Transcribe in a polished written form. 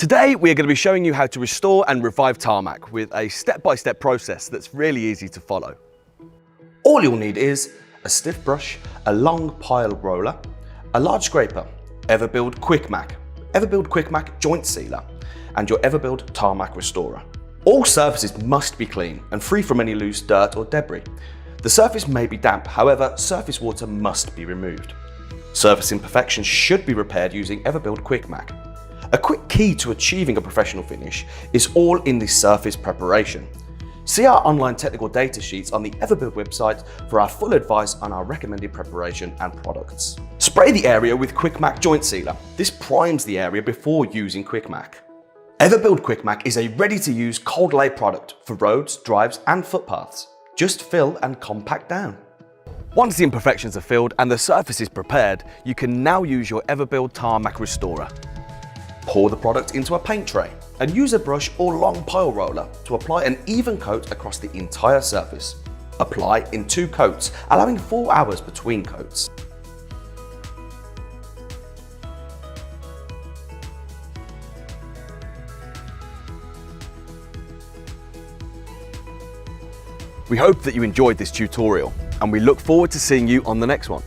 Today we are going to be showing you how to restore and revive tarmac with a step-by-step process that's really easy to follow. All you'll need is a stiff brush, a long pile roller, a large scraper, Everbuild Quick Mac, Everbuild Quick Mac joint sealer, and your Everbuild Tarmac Restorer. All surfaces must be clean and free from any loose dirt or debris. The surface may be damp, however, surface water must be removed. Surface imperfections should be repaired using Everbuild Quick Mac. A quick key to achieving a professional finish is all in the surface preparation. See our online technical data sheets on the Everbuild website for our full advice on our recommended preparation and products. Spray the area with Quick Mac joint sealer. This primes the area before using Quick Mac. Everbuild Quick Mac is a ready-to-use cold lay product for roads, drives and footpaths. Just fill and compact down. Once the imperfections are filled and the surface is prepared, you can now use your Everbuild Tarmac Restorer. Pour the product into a paint tray and use a brush or long pile roller to apply an even coat across the entire surface. Apply in 2 coats, allowing 4 hours between coats. We hope that you enjoyed this tutorial and we look forward to seeing you on the next one.